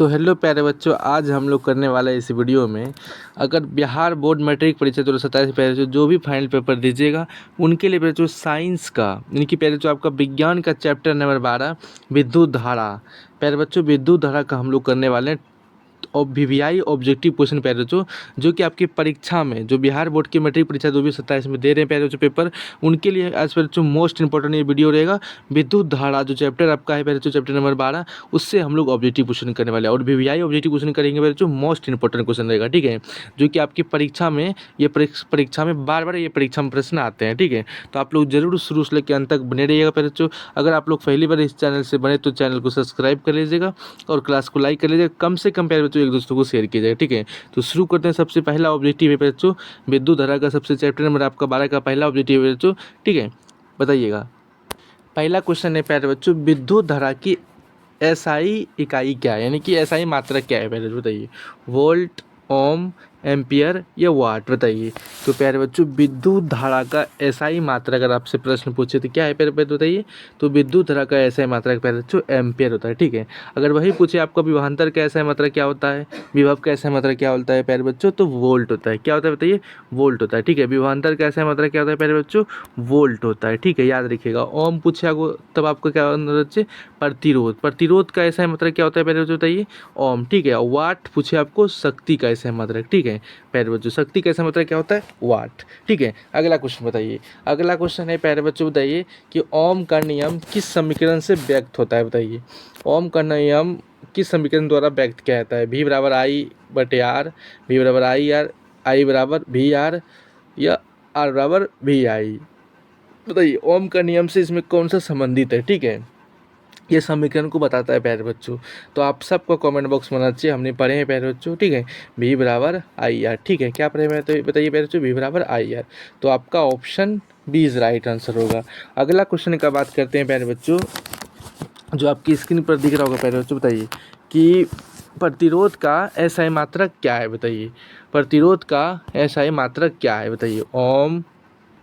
तो हेलो प्यारे बच्चों, आज हम लोग करने वाला है इस वीडियो में, अगर बिहार बोर्ड मैट्रिक परीक्षा 2027 प्यारे बच्चों जो भी फाइनल पेपर दीजिएगा उनके लिए प्यारे बच्चों साइंस का इनकी प्यारे बच्चों आपका विज्ञान का चैप्टर नंबर 12 विद्युत धारा। प्यारे बच्चों विद्युत धारा का हम लोग करने वाले हैं और वीवीआई ऑब्जेक्टिव क्वेश्चन प्यारे बच्चों जो कि आपकी परीक्षा में जो बिहार बोर्ड की मैट्रिक परीक्षा 2027 में दे रहे हैं प्यारे बच्चों पेपर, उनके लिए आज प्यारे बच्चों मोस्ट इंपॉर्टेंट ये वीडियो रहेगा। विद्युत धारा जो चैप्टर आपका है प्यारे बच्चों चैप्टर नंबर 12, उससे हम लोग ऑब्जेक्टिव क्वेश्चन करने वाले हैं और वीवीआई ऑब्जेक्टिव क्वेश्चन करेंगे प्यारे बच्चों, मोस्ट इंपॉर्टेंट क्वेश्चन रहेगा, ठीक है, जो कि आपकी परीक्षा में ये परीक्षा में बार बार ये परीक्षा में प्रश्न आते हैं, ठीक है। तो आप लोग जरूर शुरू से लेकर अंत तक बने रहिएगा प्यारे बच्चों। अगर आप लोग पहली बार इस चैनल से बने तो चैनल को सब्सक्राइब कर लीजिएगा और क्लास को लाइक कर लीजिएगा, कम से कम प्यारे बच्चों एक दोस्तों को शेयर कीजिएगा, ठीक है। तो शुरू करते हैं। सबसे पहला ऑब्जेक्टिव है बच्चों विद्युत धारा का, सबसे चैप्टर नंबर आपका 12 का पहला ऑब्जेक्टिव है बच्चों, ठीक है। बताइएगा, पहला क्वेश्चन है प्यारे बच्चों विद्युत धारा की एसआई इकाई क्या है, यानी कि एसआई मात्रा क्या है पहले बताइए। वोल्ट, ओम, एम्पियर या वाट, बताइए। तो प्यारे बच्चों विद्युत धारा का एसआई मात्रा अगर आपसे प्रश्न पूछे तो क्या है प्यारे बच्चों बताइए। तो विद्युत धारा का एसआई मात्रा प्यारे बच्चों एम्पियर होता है, ठीक है। अगर वही पूछे आपका विभवांतर का एसआई मात्रा क्या होता है, विभव का एसआई मात्रा क्या होता है प्यारे बच्चों, तो वोल्ट होता है। क्या होता है बताइए, वोल्ट होता है, ठीक है। विभवांतर का एसआई मात्रा क्या होता है प्यारे बच्चों, वोल्ट होता है, ठीक है, याद रखिएगा। ओम पूछे आपको तब आपको क्या बच्चे, प्रतिरोध, प्रतिरोध का एसआई मात्रा क्या होता है प्यारे बच्चों बताइए, ओम, ठीक है। वाट पूछे आपको शक्ति का एसआई मात्रा, ठीक है प्यारे बच्चों, शक्ति का एसआई मात्रा क्या होता है, वाट, ठीक है। अगला क्वेश्चन बताइए, अगला क्वेश्चन है प्यारे बच्चों बताइए कि ओम का नियम किस समीकरण से व्यक्त होता है, बताइए। ओम का नियम किस समीकरण द्वारा व्यक्त किया जाता है, V बराबर आई बटे आर, V बराबर आई आर, आई बराबर वी आर या आर बराबर वी आई, बताइए। ओम का नियम से इसमें कौन सा संबंधित है, ठीक है, ये समीकरण को बताता है प्यारे बच्चों। तो आप सबको कमेंट बॉक्स में आना चाहिए, हमने पढ़े हैं प्यारे बच्चों, ठीक है। V बराबर आई आर, ठीक है, क्या पढ़े हैं तो बताइए प्यारे बच्चों, V बराबर आई आर। तो आपका option B is right answer होगा। अगला क्वेश्चन का बात करते हैं प्यारे बच्चों, जो आपकी स्क्रीन पर दिख रहा होगा प्यारे बच्चों, बताइए कि प्रतिरोध का एसआई मात्रक क्या है, बताइए। प्रतिरोध का एसआई मात्रक क्या है, बताइए। ओम,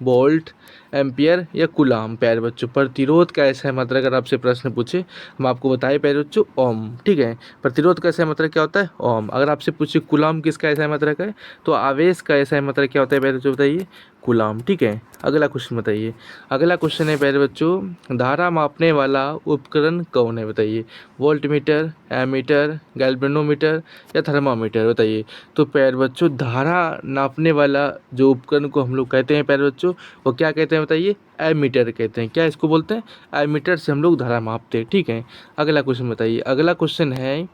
वोल्ट, एम्पियर या कूलाम, प्यारे बच्चों प्रतिरोध का एसआई मात्रक अगर आपसे प्रश्न पूछे हम आपको बताए प्यारे बच्चों ओम, ठीक है। प्रतिरोध का एसआई मात्रक क्या होता है, ओम। अगर आपसे पूछे कूलाम किसका एसआई मात्रक है, तो आवेश का एसआई मात्रक क्या होता है प्यारे बच्चों बताइए, कूलाम, ठीक है। अगला क्वेश्चन बताइए, अगला क्वेश्चन है प्यारे बच्चों धारा मापने वाला उपकरण कौन है, बताइए। वोल्टमीटर, एमीटर, गैल्वेनोमीटर या थर्मामीटर, बताइए। तो प्यारे बच्चों धारा नापने वाला जो उपकरण को हम लोग कहते हैं प्यारे बच्चों, वो क्या कहते हैं बताइए, एमीटर कहते हैं। क्या इसको बोलते हैं, एमीटर से हम लोग धारा मापते हैं, ठीक है। अगला क्वेश्चन बताइए, अगला क्वेश्चन है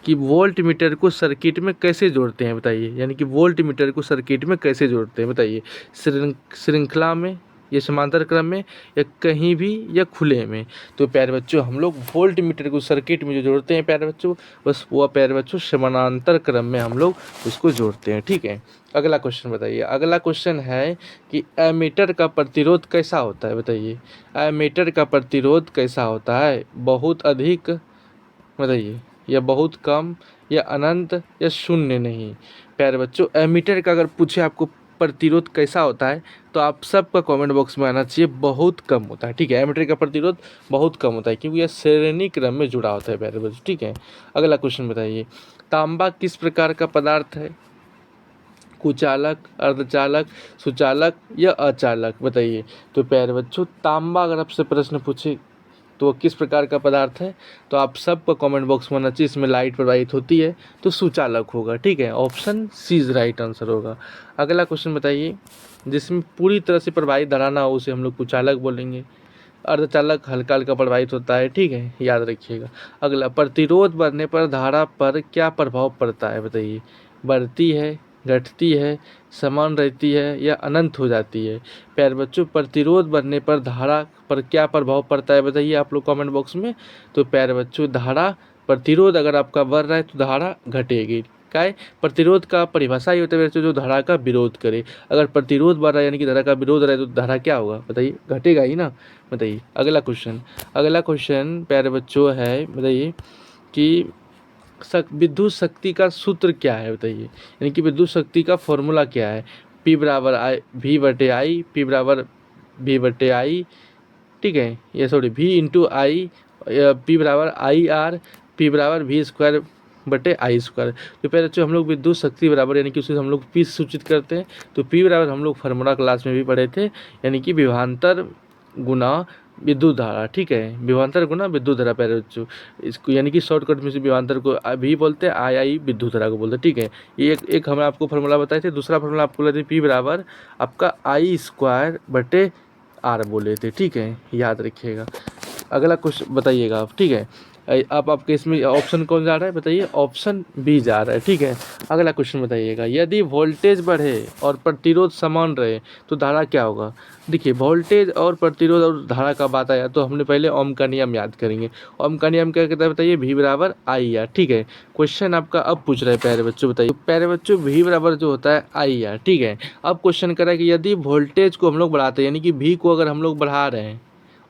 कि वोल्ट मीटर को सर्किट में कैसे जोड़ते हैं, बताइए। यानी कि वोल्ट मीटर को सर्किट में कैसे जोड़ते हैं, बताइए। श्रृंखला में या समांतर क्रम में या कहीं भी या खुले में। तो प्यारे बच्चों हम लोग वोल्ट मीटर को सर्किट में जो जोड़ते हैं प्यारे बच्चों, बस वो प्यारे बच्चों समानांतर क्रम में हम लोग उसको जोड़ते हैं, ठीक है। अगला क्वेश्चन बताइए, अगला क्वेश्चन है कि एमीटर का प्रतिरोध कैसा होता है, बताइए। एमीटर का प्रतिरोध कैसा होता है, बहुत अधिक, बताइए, या बहुत कम या अनंत या शून्य नहीं। प्यारे बच्चों एमीटर का अगर पूछे आपको प्रतिरोध कैसा होता है तो आप सबका कमेंट बॉक्स में आना चाहिए बहुत कम होता है, ठीक है। एमीटर का प्रतिरोध बहुत कम होता है क्योंकि यह श्रेणी क्रम में जुड़ा होता है प्यारे बच्चों, ठीक है। अगला क्वेश्चन बताइए, तांबा किस प्रकार का पदार्थ है, कुचालक, अर्धचालक, सुचालक या अचालक, बताइए। तो प्यारे बच्चों तांबा अगर आपसे प्रश्न पूछे तो किस प्रकार का पदार्थ है, तो आप सबको कमेंट बॉक्स में आना चाहिए, इसमें लाइट प्रवाहित होती है तो सुचालक होगा, ठीक है। Option C is right answer होगा। अगला क्वेश्चन बताइए, जिसमें पूरी तरह से प्रवाहित धारा ना हो उसे हम लोग कुचालक बोलेंगे। अर्धचालक हल्का हल्का प्रवाहित होता है, ठीक है, याद रखिएगा। अगला, प्रतिरोध बढ़ने पर धारा पर क्या प्रभाव पड़ता है, बताइए। बढ़ती है, घटती है, समान रहती है या अनंत हो जाती है। प्यारे बच्चों प्रतिरोध बढ़ने पर धारा पर क्या प्रभाव पड़ता है, बताइए आप लोग कमेंट बॉक्स में। तो प्यारे बच्चों धारा प्रतिरोध अगर आपका बढ़ रहा है तो धारा घटेगी। क्या है, प्रतिरोध का परिभाषा ही होता है बच्चों जो धारा का विरोध करे। अगर प्रतिरोध बढ़ रहा है यानी कि धारा का विरोध रहा है तो धारा क्या होगा, बताइए, घटेगा ही ना, बताइए। अगला क्वेश्चन, अगला क्वेश्चन प्यारे बच्चों है, बताइए कि विद्युत शक्ति का सूत्र क्या है, बताइए। यानी कि विद्युत शक्ति का फॉर्मूला क्या है, P बराबर आई V बटे आई, P बराबर V बटे आई, ठीक है, ये सॉरी V इंटू आई, P बराबर आई आर, P बराबर V स्क्वायर बटे आई स्क्वायर। तो पहले बच्चों हम लोग विद्युत शक्ति बराबर यानी कि उसे हम लोग पी सूचित करते हैं। तो पी बराबर हम लोग फार्मूला क्लास में भी पढ़े थे, यानी कि विभवांतर गुना विद्युत धारा। ठीक है, विभवांतर गुना विद्युत धारा प्यारे बच्चों, इसको यानी कि शॉर्टकट में से विभवांतर को भी बोलते हैं, आई विद्युत धारा को बोलते हैं। ठीक है, ये एक हमने आपको फार्मूला बताए थे। दूसरा फार्मूला आपको बोले थे पी बराबर आपका आई स्क्वायर बटे आर बोले थे। ठीक है, याद रखिएगा। अगला क्वेश्चन बताइएगा आप। ठीक है, अब आपके इसमें ऑप्शन कौन जा रहा है बताइए, ऑप्शन बी जा रहा है। ठीक है, अगला क्वेश्चन बताइएगा, यदि वोल्टेज बढ़े और प्रतिरोध समान रहे तो धारा क्या होगा। देखिए, वोल्टेज और प्रतिरोध और धारा का बात आया तो हमने पहले ओम का नियम याद करेंगे। ओम का नियम क्या कहता है बताइए, वी बराबर आई आर। ठीक है, क्वेश्चन आपका अब पूछ रहे हैं प्यारे बच्चों, बताइए प्यारे बच्चों, वी बराबर जो होता है आई आर। ठीक है, अब क्वेश्चन करा है कि यदि वोल्टेज को हम लोग बढ़ाते हैं, यानी कि वी को अगर हम लोग बढ़ा रहे हैं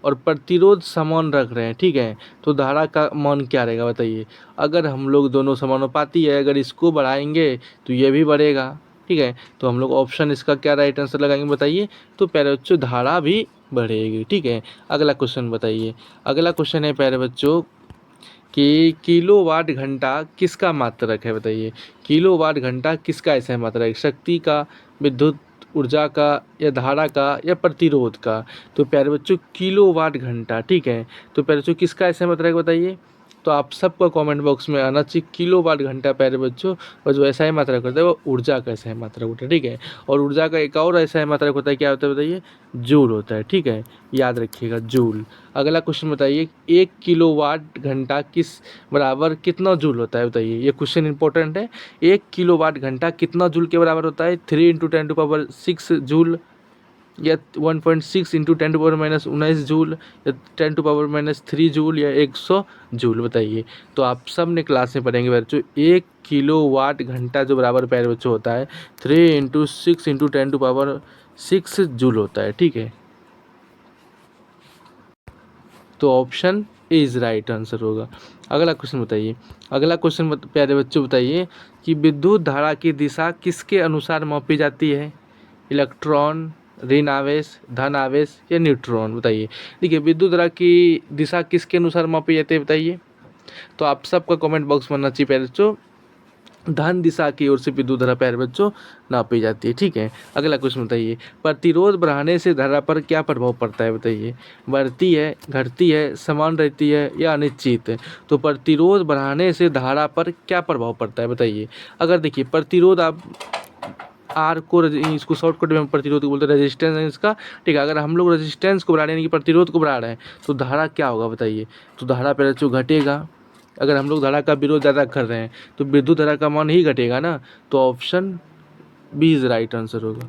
और प्रतिरोध समान रख रहे हैं, ठीक है, तो धारा का मान क्या रहेगा बताइए। अगर हम लोग दोनों समानुपाती है, अगर इसको बढ़ाएंगे तो ये भी बढ़ेगा। ठीक है, तो हम लोग ऑप्शन इसका क्या राइट आंसर लगाएंगे बताइए, तो प्यारे बच्चों धारा भी बढ़ेगी। ठीक है, अगला क्वेश्चन बताइए। अगला क्वेश्चन है प्यारे बच्चों कि किलोवाट घंटा किसका मात्रक है बताइए। किलोवाट घंटा किसका ऐसा है मात्रक है, शक्ति का, विद्युत ऊर्जा का, या धारा का, या प्रतिरोध का। तो प्यारे बच्चों किलोवाट घंटा, ठीक है, तो प्यारे बच्चों किसका ऐसा मात्रक है बताइए। तो आप सबका कमेंट बॉक्स में आना चाहिए किलोवाट घंटा प्यारे बच्चों, और जो ऐसा ही मात्रक होता है वो ऊर्जा का ऐसा ही मात्रक होता है। ठीक है, और ऊर्जा का एक और ऐसा ही मात्रक होता है, क्या होता है बताइए, जूल होता है। ठीक है, याद रखिएगा जूल। अगला क्वेश्चन बताइए, 1 किलोवाट घंटा किस बराबर कितना जूल होता है बताइए। ये क्वेश्चन इंपॉर्टेंट है। 1 किलोवाट घंटा कितना जूल के बराबर होता है, 3 × 10⁻6 जूल, या 1.6 × 10⁻−19 जूल, या 10⁻−3 जूल, या 100 जूल बताइए। तो आप सब ने क्लास में पढ़ेंगे बच्चों, 1 किलोवाट घंटा जो बराबर प्यारे बच्चों होता है 3 × 6 × 10⁻6 जूल होता है। ठीक है, तो option A is right answer होगा। अगला क्वेश्चन बताइए। अगला क्वेश्चन प्यारे बच्चों बताइए कि विद्युत धारा की दिशा किसके अनुसार मापी जाती है, इलेक्ट्रॉन, ऋण आवेश, धन आवेश, या न्यूट्रॉन बताइए। देखिए, विद्युत धारा की दिशा किसके अनुसार मापी जाती है बताइए। तो आप सबका कमेंट बॉक्स में आना चाहिए प्यारे बच्चों, धन दिशा की ओर से विद्युत धारा प्यारे बच्चों नापी जाती है। ठीक है, अगला क्वेश्चन बताइए, प्रतिरोध बढ़ाने से धारा पर क्या प्रभाव पड़ता है बताइए। बढ़ती है, घटती है, समान रहती है, या अनिश्चित है। तो प्रतिरोध बढ़ाने से धारा पर क्या प्रभाव पड़ता है बताइए। अगर देखिए प्रतिरोध, आप आर को इसको शॉर्टकट में हम प्रतिरोध को बोलते हैं, रेजिस्टेंस है इसका। ठीक है, अगर हम लोग रेजिस्टेंस को बढ़ा रहे हैं, यानी कि प्रतिरोध को बढ़ा रहे हैं, तो धारा क्या होगा बताइए। तो धारा प्यारे बच्चों घटेगा। अगर हम लोग धारा का विरोध ज़्यादा कर रहे हैं तो विद्युत धारा का मान ही घटेगा ना। तो option B is right answer होगा।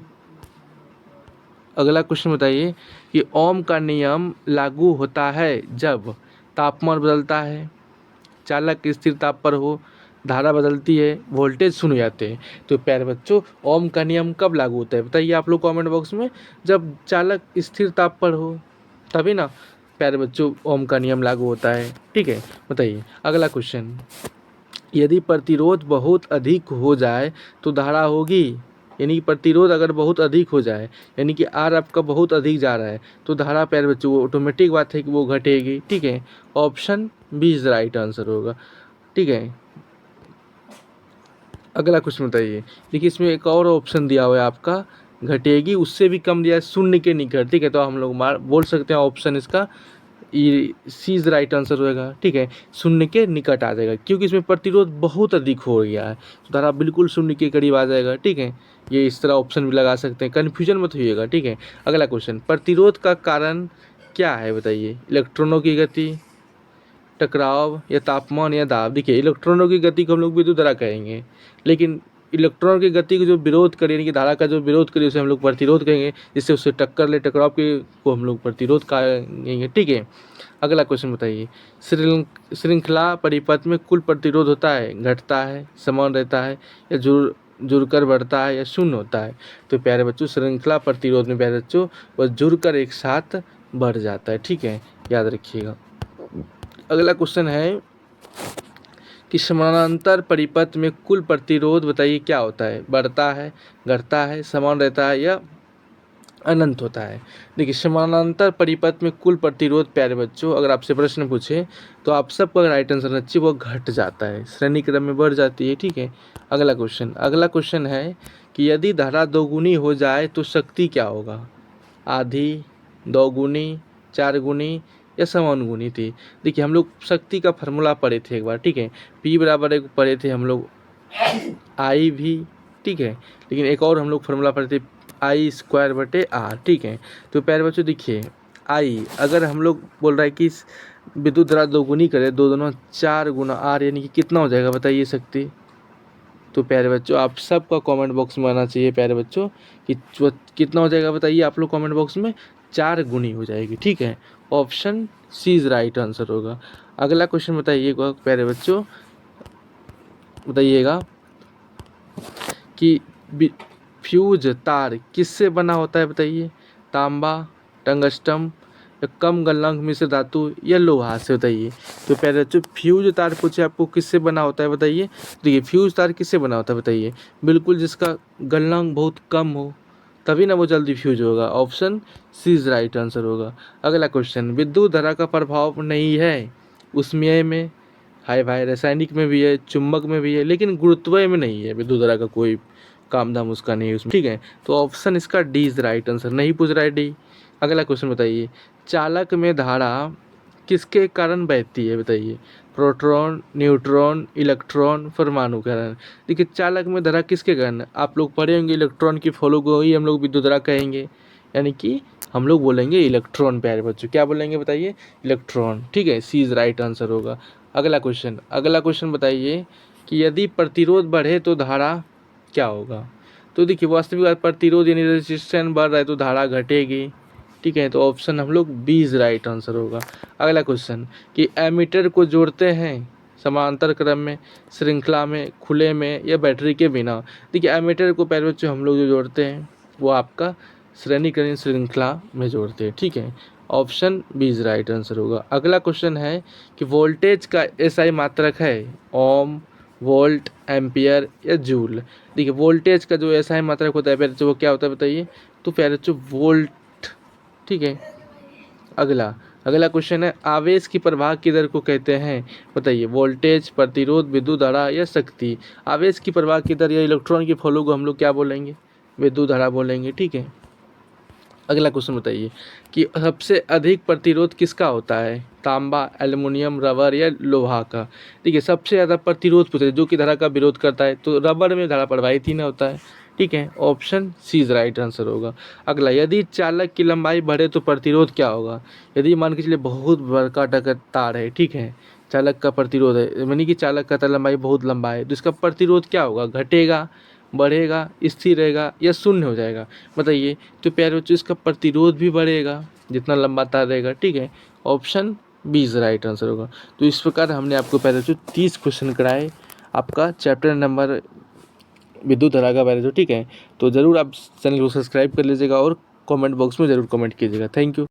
अगला क्वेश्चन बताइए कि ओम का नियम लागू होता है जब तापमान बदलता है, चालक स्थिर ताप पर हो, धारा बदलती है, वोल्टेज शून्य हो जाते हैं। तो प्यारे बच्चों, ओम का नियम कब लागू होता है बताइए आप लोग कमेंट बॉक्स में। जब चालक स्थिर ताप पर हो तभी ना प्यारे बच्चों ओम का नियम लागू होता है। ठीक है, बताइए। अगला क्वेश्चन, यदि प्रतिरोध बहुत अधिक हो जाए तो धारा होगी, यानी कि प्रतिरोध अगर बहुत अधिक हो जाए, यानी कि आर आपका बहुत अधिक जा रहा है, तो धारा प्यारे बच्चों वो ऑटोमेटिक बात है कि वो घटेगी। ठीक है, option B is right answer होगा। ठीक है, अगला क्वेश्चन बताइए। देखिए, इसमें एक और ऑप्शन दिया हुआ है आपका, घटेगी, उससे भी कम दिया है, शून्य के निकट। ठीक है, तो हम लोग बोल सकते हैं ऑप्शन इसका ये सी इज राइट आंसर होएगा। ठीक है, शून्य के निकट आ जाएगा, क्योंकि इसमें प्रतिरोध बहुत अधिक हो गया है, तो धारा बिल्कुल शून्य के करीब आ जाएगा। ठीक है, ये इस तरह ऑप्शन भी लगा सकते हैं, कन्फ्यूजन मत होइएगा। ठीक है, अगला क्वेश्चन, प्रतिरोध का कारण क्या है बताइए। इलेक्ट्रॉनों की गति, टकराव, या तापमान, या दाब। देखिए, इलेक्ट्रॉनों की गति को हम लोग विद्युत धारा कहेंगे, लेकिन इलेक्ट्रॉन की गति को जो विरोध करे, यानी कि धारा का जो विरोध करे, उसे हम लोग प्रतिरोध कहेंगे। जिससे उससे टक्कर ले, टकराव के को हम लोग प्रतिरोध कहेंगे। ठीक है, अगला क्वेश्चन बताइए, श्रृंखला परिपथ में कुल प्रतिरोध होता है, घटता है, समान रहता है, या जुड़कर बढ़ता है, या शून्य होता है। तो प्यारे बच्चों, श्रृंखला प्रतिरोध में प्यारे बच्चों वह जुड़कर एक साथ बढ़ जाता है। ठीक है, याद रखिएगा। अगला क्वेश्चन है कि समानांतर परिपथ में कुल प्रतिरोध बताइए क्या होता है, बढ़ता है, घटता है, समान रहता है, या अनंत होता है। देखिए समानांतर परिपथ में कुल प्रतिरोध प्यारे बच्चों अगर आपसे प्रश्न पूछे तो आप सबका राइट आंसर अच्छी वो घट जाता है, श्रेणी क्रम में बढ़ जाती है। ठीक है, अगला क्वेश्चन है कि यदि धारा दोगुनी हो जाए तो शक्ति क्या होगा? आधी, दोगुनी, चार गुनी या समानुगुनी थी। देखिए हम लोग शक्ति का फार्मूला पढ़े थे एक बार। ठीक है, P बराबर एक पढ़े थे हम लोग I भी। ठीक है, लेकिन एक और हम लोग फार्मूला पढ़े थे I स्क्वायर बटे R। ठीक है, तो प्यारे बच्चों देखिए I अगर हम लोग बोल रहा है कि विद्युत धारा दोगुनी करें, दो दोनों 4 गुना R यानी कि कितना हो जाएगा बताइए शक्ति? तो प्यारे बच्चों आप सबका कमेंट बॉक्स में आना चाहिए प्यारे बच्चों कि कितना हो जाएगा बताइए आप लोग कमेंट बॉक्स में? 4 गुनी हो जाएगी। ठीक है, option C is right answer होगा। अगला क्वेश्चन बताइएगा प्यारे बच्चों, बताइएगा कि फ्यूज तार किससे बना होता है बताइए? तांबा, टंगस्टन या कम गलनांक मिश्र धातु या लोहा से बताइए। तो पहले बच्चों फ्यूज तार पूछे आपको किससे बना होता है बताइए? देखिए फ्यूज तार किससे बना होता है बताइए? बिल्कुल जिसका गलनांक बहुत कम हो तभी ना वो जल्दी फ्यूज होगा। Option C is right answer होगा। अगला क्वेश्चन, विद्युत धारा का प्रभाव नहीं है उसमें में, हाय भाई रासायनिक में भी है, चुंबक में भी है, लेकिन गुरुत्वीय में नहीं है। विद्युत धारा का कोई काम धाम उसका नहीं है उसमें। ठीक है, तो ऑप्शन इसका डी इज राइट आंसर, नहीं पूछ रहा है डी। अगला क्वेश्चन बताइए, चालक में धारा किसके कारण बहती है बताइए? प्रोटॉन, न्यूट्रॉन, इलेक्ट्रॉन, परमाणु कारण। देखिए चालक में धारा किसके कारण? आप लोग पढ़े होंगे इलेक्ट्रॉन की फॉलो को ही हम लोग विद्युत धारा कहेंगे, यानी कि हम लोग बोलेंगे इलेक्ट्रॉन। प्यारे बच्चों क्या बोलेंगे बताइए? इलेक्ट्रॉन। ठीक है, सी इज राइट आंसर होगा। अगला क्वेश्चन बताइए कि यदि प्रतिरोध बढ़े तो धारा क्या होगा? तो देखिए वास्तविक प्रतिरोध यानी रेजिस्टेंस बढ़ रहा है तो धारा घटेगी। ठीक है, तो ऑप्शन हम लोग बी इज राइट आंसर होगा। अगला क्वेश्चन कि एमीटर को जोड़ते हैं समांतर क्रम में, श्रृंखला में, खुले में या बैटरी के बिना? देखिए एमीटर को पहले बच्चों हम लोग जो जोड़ते हैं वो आपका श्रेणीक्रम श्रृंखला में जोड़ते हैं। ठीक है, option B is right answer होगा। अगला क्वेश्चन है कि वोल्टेज का एसआई मात्रक है ओम, वोल्ट, एम्पियर या जूल? देखिए वोल्टेज का जो एसआई मात्रक होता है प्यारे बच्चों वो क्या होता है बताइए? तो प्यारे बच्चों वोल्ट। ठीक है, अगला क्वेश्चन है आवेश की प्रवाह की दर को कहते हैं बताइए? वोल्टेज, प्रतिरोध, विद्युत धारा या शक्ति? आवेश की प्रवाह की दर या इलेक्ट्रॉन की फ्लो को हम लोग क्या बोलेंगे? विद्युत धारा बोलेंगे। ठीक है, अगला क्वेश्चन बताइए कि सबसे अधिक प्रतिरोध किसका होता है? तांबा, एल्युमिनियम, रबर या लोहा का? देखिए सबसे ज़्यादा प्रतिरोध पूछे जो कि धारा का विरोध करता है, तो रबर में धारा प्रवाहित ही ना होता है। ठीक है, option C is right answer होगा। अगला, यदि चालक की लंबाई बढ़े तो प्रतिरोध क्या होगा? यदि मान के चलिए बहुत बड़का तार है, ठीक है, चालक का प्रतिरोध है, यानी कि चालक का तार लंबाई बहुत लंबा है, तो इसका प्रतिरोध क्या होगा? घटेगा, बढ़ेगा, स्थिर रहेगा या शून्य हो जाएगा बताइए? तो प्यारे बच्चों इसका प्रतिरोध भी बढ़ेगा जितना लंबा तार रहेगा। ठीक है, option B is right answer होगा। तो इस प्रकार हमने आपको प्यारे बच्चों 30 क्वेश्चन कराए आपका चैप्टर नंबर विद्युत धारा का प्यारे बच्चों। ठीक है, तो ज़रूर आप चैनल को सब्सक्राइब कर लीजिएगा और कमेंट बॉक्स में ज़रूर कमेंट कीजिएगा। Thank you.